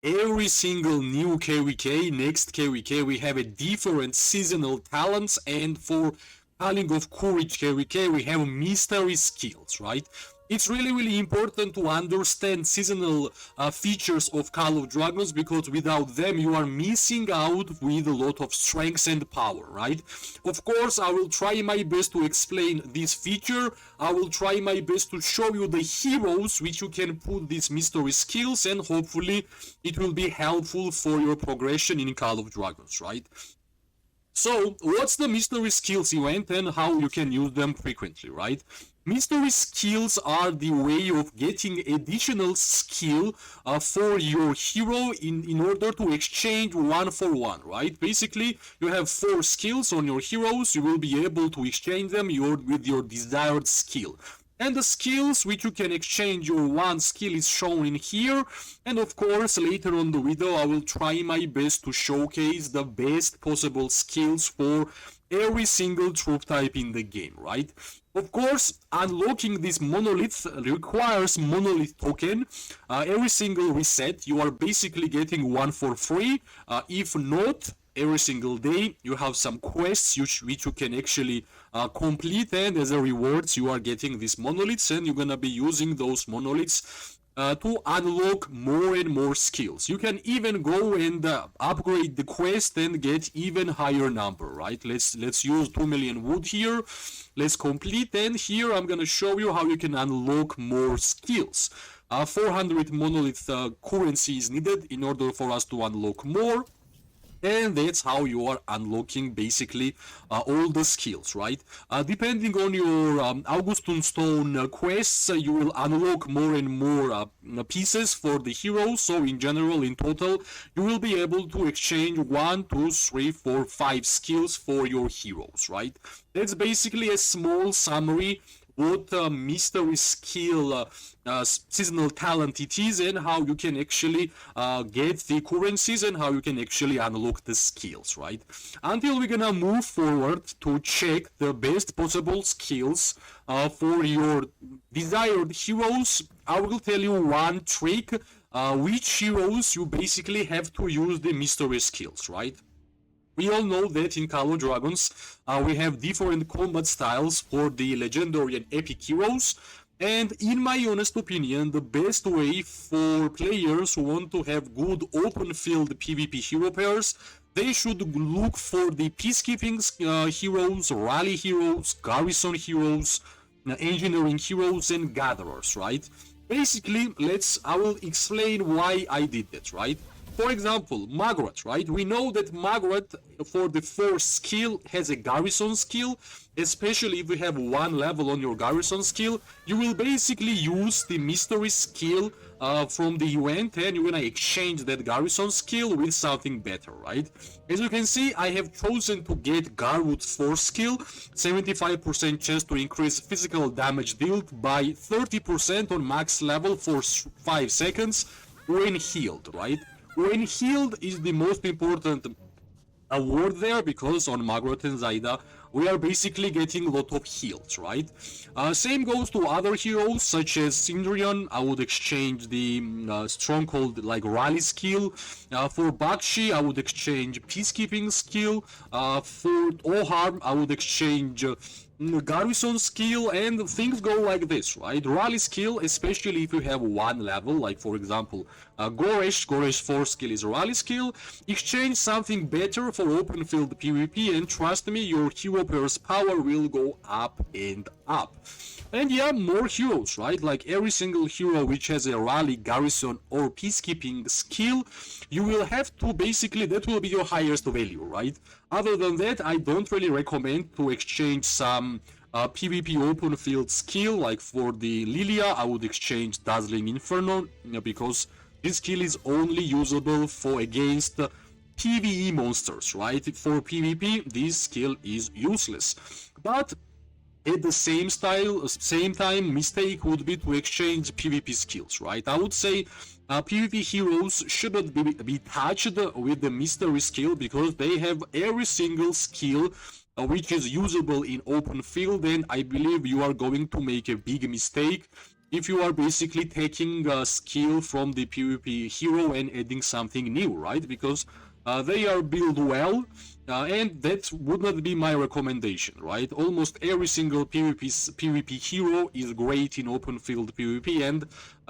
every single new KVK, next KVK, we have a different seasonal talents, and for Calling of Courage KVK, we have mystery skills, right? It's really, really important to understand seasonal features of Call of Dragons, because without them, you are missing out with a lot of strengths and power, right? Of course, I will try my best to explain this feature. I will try my best to show you the heroes which you can put these mystery skills, and hopefully it will be helpful for your progression in Call of Dragons, right? So, what's the mystery skills event and how you can use them frequently, right? Mystery skills are the way of getting additional skill for your hero in order to exchange one for one, right? Basically, you have 4 skills on your heroes, you will be able to exchange them with your desired skill. And the skills which you can exchange your one skill is shown in here. And of course, later on the video, I will try my best to showcase the best possible skills for every single troop type in the game, right? Of course, unlocking this monolith requires monolith token. Every single reset, you are basically getting one for free. If not, every single day you have some quests which you can actually complete, and as a rewards you are getting these monoliths, and you're gonna be using those monoliths to unlock more and more skills. You can even go and upgrade the quest and get even higher number, right? Let's use 2 million wood here. Let's complete, and here I'm gonna show you how you can unlock more skills. 400 monolith currency is needed in order for us to unlock more. And that's how you are unlocking basically all the skills, right? Depending on your Augustus Stone quests, you will unlock more and more pieces for the heroes. So in general, in total, you will be able to exchange 1, 2, 3, 4, 5 skills for your heroes, right? That's basically a small summary what mystery skill seasonal talent it is, and how you can actually get the currencies, and how you can actually unlock the skills, right? Until we're gonna move forward to check the best possible skills for your desired heroes, I will tell you one trick which heroes you basically have to use the mystery skills, right? We all know that in Call of Dragons, we have different combat styles for the legendary and epic heroes. And in my honest opinion, the best way for players who want to have good open field PvP hero pairs, they should look for the peacekeeping heroes, rally heroes, garrison heroes, engineering heroes, and gatherers, right? Basically, I will explain why I did that, right? For example, Margaret, right? We know that Margaret, for the first skill, has a garrison skill. Especially if you have 1 level on your garrison skill, you will basically use the mystery skill from the event, and you're gonna exchange that garrison skill with something better, right? As you can see, I have chosen to get Garwood's 4 skill, 75% chance to increase physical damage dealt by 30% on max level for 5 seconds when healed, right? When healed is the most important award there, because on Margaret and Zaida we are basically getting a lot of heals, right? Same goes to other heroes such as Sindrian. I would exchange the stronghold like rally skill. For Bakshi, I would exchange peacekeeping skill. For Oharm, I would exchange garrison skill, and things go like this, right? Rally skill, especially if you have 1 level, like for example Goresh 4 skill is rally skill. Exchange something better for open field PvP, and trust me, your hero pair's power will go up and up. And yeah, more heroes, right? Like every single hero which has a rally, garrison, or peacekeeping skill, you will have to basically, that will be your highest value, right? Other than that, I don't really recommend to exchange some PvP open field skill. Like for the Lilia, I would exchange Dazzling Inferno, because this skill is only usable for against PvE monsters, right? For PvP, this skill is useless. But at the same time, mistake would be to exchange PvP skills, right? I would say PvP heroes shouldn't be touched with the mystery skill, because they have every single skill which is usable in open field, and I believe you are going to make a big mistake if you are basically taking a skill from the PvP hero and adding something new, right? Because they are built well, and that would not be my recommendation, right? Almost every single PvP hero is great in open field PvP, and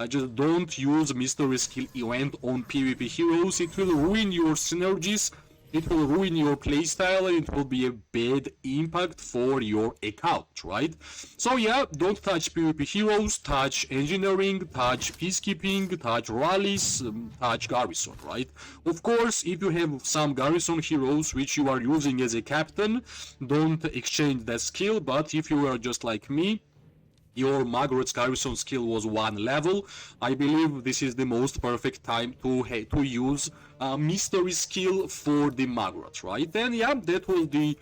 just don't use mystery skill event on PvP heroes. It will ruin your synergies, it will ruin your playstyle, and it will be a bad impact for your account, right? So yeah, don't touch PvP heroes, touch engineering, touch peacekeeping, touch rallies, touch garrison, right? Of course, if you have some garrison heroes which you are using as a captain, don't exchange that skill, but if you are just like me, your Margaret's garrison skill was 1 level, I believe this is the most perfect time to use mystery skill for the Margaret, right? And yeah, that was the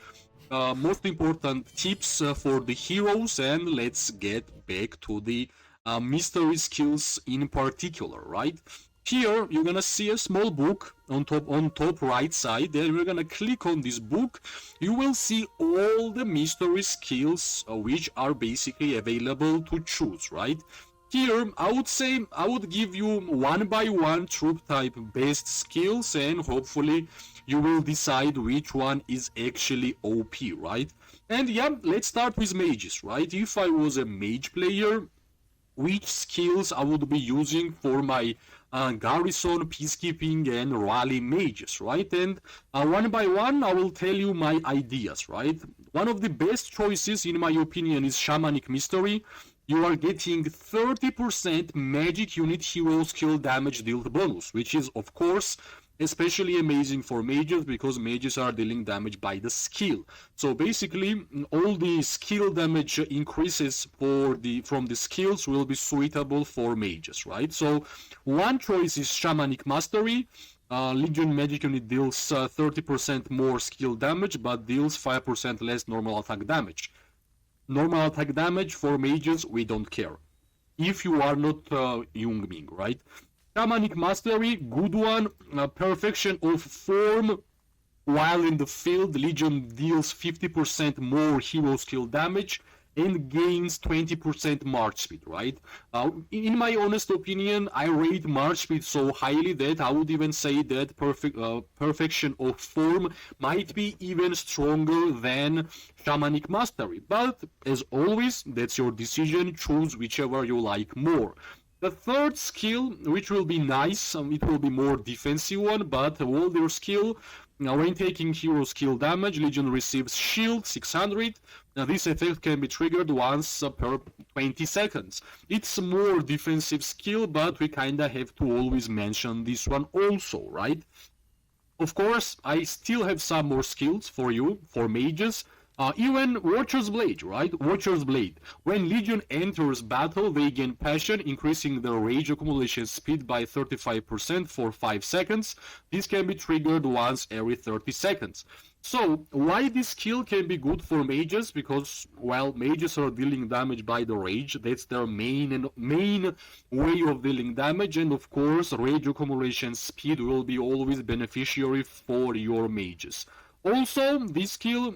most important tips for the heroes, and let's get back to the mystery skills in particular, right? Here you're gonna see a small book on top right side. Then we're gonna click on this book. You will see all the mystery skills which are basically available to choose, right? Here I would say I would give you one by one troop type based skills, and hopefully you will decide which one is actually OP, right? And yeah, let's start with mages, right? If I was a mage player, which skills I would be using for my garrison, peacekeeping, and rally mages, right? And one by one, I will tell you my ideas, right? One of the best choices, in my opinion, is Shamanic Mystery. You are getting 30% magic unit hero skill damage dealt bonus, which is, of course, especially amazing for mages because mages are dealing damage by the skill. So basically, all the skill damage increases from the skills will be suitable for mages, right? So one choice is Shamanic Mastery. Legion magic unit deals 30% more skill damage, but deals 5% less normal attack damage. Normal attack damage for mages, we don't care. If you are not Youngming, right? Shamanic Mastery, good one. Perfection of Form. While in the field, Legion deals 50% more hero skill damage and gains 20% March speed, right? In my honest opinion, I rate March speed so highly that I would even say that Perfection of Form might be even stronger than Shamanic Mastery. But, as always, that's your decision. Choose whichever you like more. The third skill, which will be nice, it will be more defensive one, but Walder skill, when taking hero skill damage, Legion receives shield 600. Now this effect can be triggered once per 20 seconds. It's more defensive skill, but we kinda have to always mention this one also, right? Of course, I still have some more skills for you, for mages. Even Watcher's Blade, right? Watcher's Blade. When Legion enters battle, they gain passion, increasing their rage accumulation speed by 35% for 5 seconds. This can be triggered once every 30 seconds. So, why this skill can be good for mages? Because, well, mages are dealing damage by the rage. That's their main way of dealing damage. And, of course, rage accumulation speed will be always beneficiary for your mages. Also, this skill,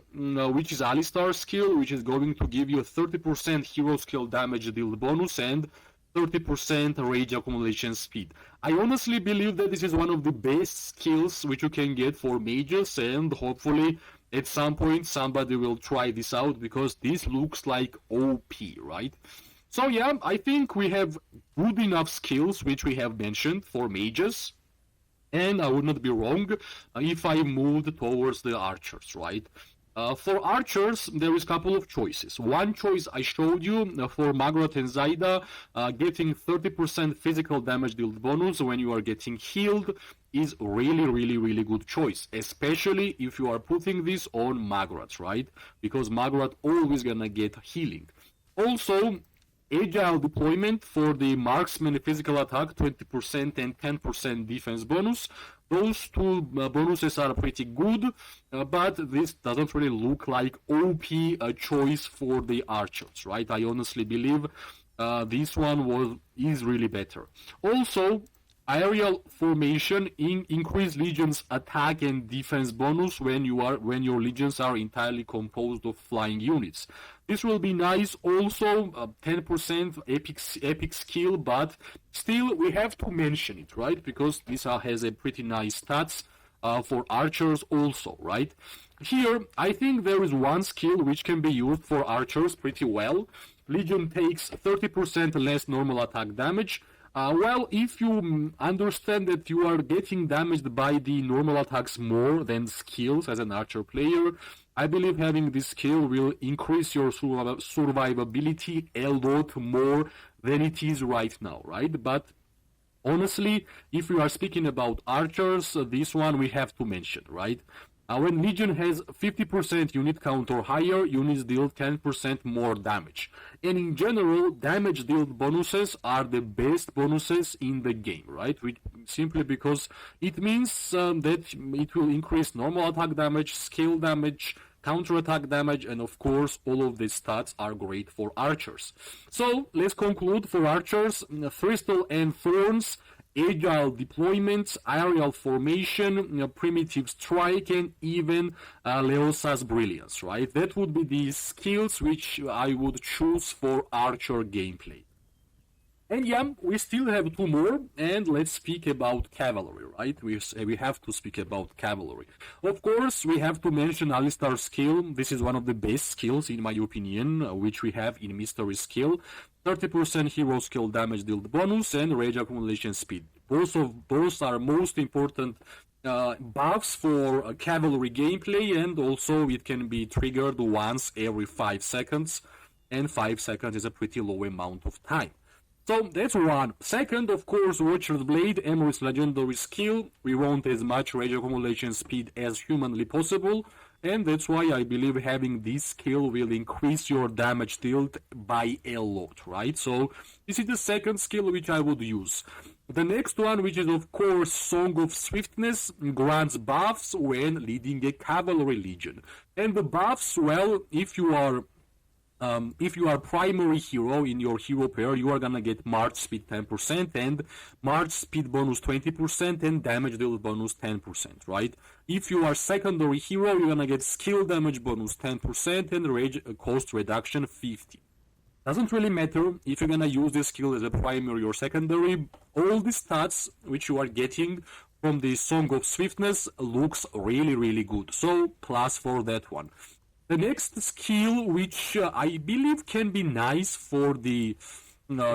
which is Alistar's skill, which is going to give you 30% hero skill damage deal bonus and 30% rage accumulation speed. I honestly believe that this is one of the best skills which you can get for mages, and hopefully at some point somebody will try this out because this looks like OP, right? So yeah, I think we have good enough skills which we have mentioned for mages. And I would not be wrong if I moved towards the archers, right? For archers, there is a couple of choices. One choice I showed you for Margaret and Zaida, getting 30% physical damage dealt bonus when you are getting healed is really good choice, especially if you are putting this on Margaret, right? Because Margaret always gonna get healing. Also, Agile deployment for the marksman physical attack, 20% and 10% defense bonus. Those two bonuses are pretty good, but this doesn't really look like OP choice for the archers, right? I honestly believe this one is really better. Also, Aerial formation increase legion's attack and defense bonus when your legions are entirely composed of flying units. This will be nice. Also, 10% epic skill, but still we have to mention it, right? Because this has a pretty nice stats for archers also, right? Here, I think there is one skill which can be used for archers pretty well. Legion takes 30% less normal attack damage. Well, if you understand that you are getting damaged by the normal attacks more than skills as an archer player, I believe having this skill will increase your survivability a lot more than it is right now, right? But honestly, if we are speaking about archers, this one we have to mention, right? When Legion has 50% unit count or higher, units deal 10% more damage. And in general, damage dealt bonuses are the best bonuses in the game, right? Simply because it means that it will increase normal attack damage, skill damage, counter-attack damage, and of course, all of these stats are great for archers. So, let's conclude for archers. Thistle and Thorns, agile deployments, aerial formation, primitive strike, and even Leosa's brilliance, right? That would be the skills which I would choose for archer gameplay. And yeah, we still have two more, and let's speak about cavalry, right? We have to speak about cavalry. Of course, we have to mention Alistar's skill. This is one of the best skills, in my opinion, which we have in Mystery skill. 30% hero skill damage dealt bonus and rage accumulation speed. Both are most important buffs for cavalry gameplay, and also it can be triggered once every 5 seconds, and 5 seconds is a pretty low amount of time. So that's one. Second, of course, Watcher's Blade, Emery's legendary skill. We want as much rage accumulation speed as humanly possible, and that's why I believe having this skill will increase your damage dealt by a lot, right? So this is the second skill which I would use. The next one, which is of course Song of Swiftness, grants buffs when leading a cavalry legion. And the buffs, well, if you are primary hero in your hero pair, you are gonna get March speed 10% and March speed bonus 20% and damage deal bonus 10%, right? If you are secondary hero, you're gonna get skill damage bonus 10% and rage cost reduction 50. Doesn't really matter if you're gonna use this skill as a primary or secondary. All the stats which you are getting from the Song of Swiftness looks really, really good. So plus for that one. The next skill, which I believe can be nice for the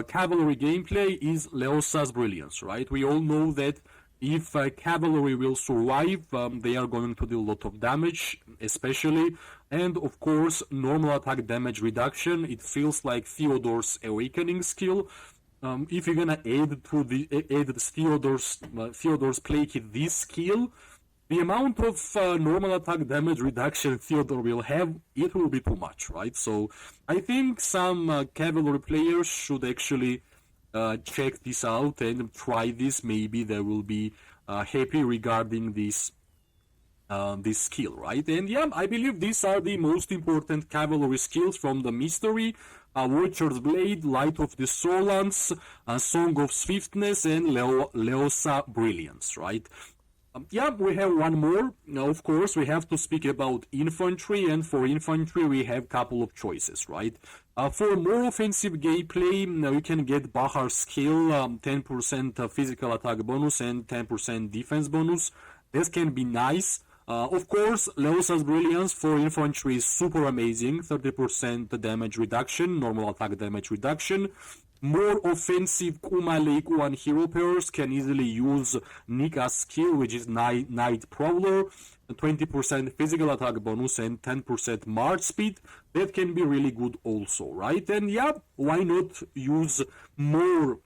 cavalry gameplay, is Leosa's brilliance, right? We all know that if cavalry will survive, they are going to do a lot of damage, especially, and of course, normal attack damage reduction. It feels like Theodore's awakening skill. If you're gonna add Theodore's play kit this skill, the amount of normal attack damage reduction Theodore will have, it will be too much, right? So I think some cavalry players should actually check this out and try this. Maybe they will be happy regarding this skill, right? And yeah, I believe these are the most important cavalry skills from the Mystery. Watcher's Blade, Light of the Solans, Song of Swiftness, and Leosa Brilliance, right? Yeah, we have one more. Now, of course, we have to speak about infantry, and for infantry, we have a couple of choices, right? For more offensive gameplay, you can get Bahar's skill, 10% physical attack bonus and 10% defense bonus. This can be nice. Of course, Leosa's Brilliance for infantry is super amazing, 30% damage reduction, normal attack damage reduction. More offensive Kuma Lake 1 hero pairs can easily use Nika's skill, which is Night Prowler, 20% physical attack bonus and 10% march speed. That can be really good also, right? And yeah, why not use more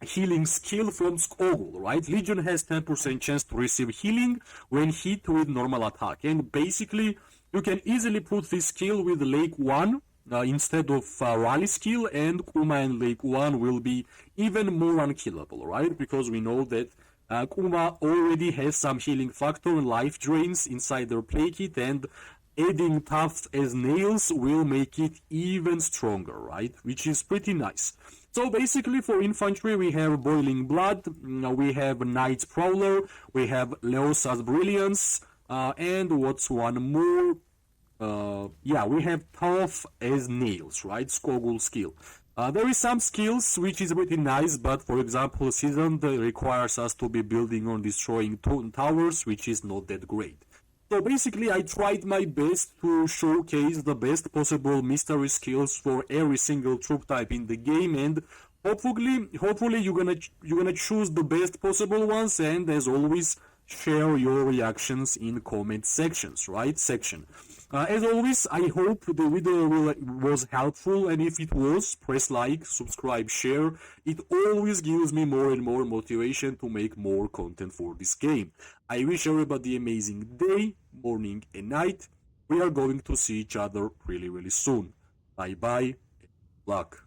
healing skill from Skogul, right? Legion has 10% chance to receive healing when hit with normal attack. And basically, you can easily put this skill with Lake 1, instead of rally skill, and Kuma and Lake 1 will be even more unkillable, right? Because we know that Kuma already has some healing factor and life drains inside their play kit, and adding Tufts as nails will make it even stronger, right? Which is pretty nice. So basically for infantry we have Boiling Blood, we have Knight Prowler, we have Leosa's Brilliance, and what's one more? Yeah, we have Tough as Nails, right? Skogul skill. There is some skills which is pretty nice, but for example, Seasoned requires us to be building on destroying towers, which is not that great. So basically, I tried my best to showcase the best possible mystery skills for every single troop type in the game, and hopefully you're gonna choose the best possible ones. And as always, share your reactions in comment sections, right? As always, I hope the video was helpful, and if it was, press like, subscribe, share. It always gives me more and more motivation to make more content for this game. I wish everybody amazing day, morning and night. We are going to see each other really soon. Bye bye, luck.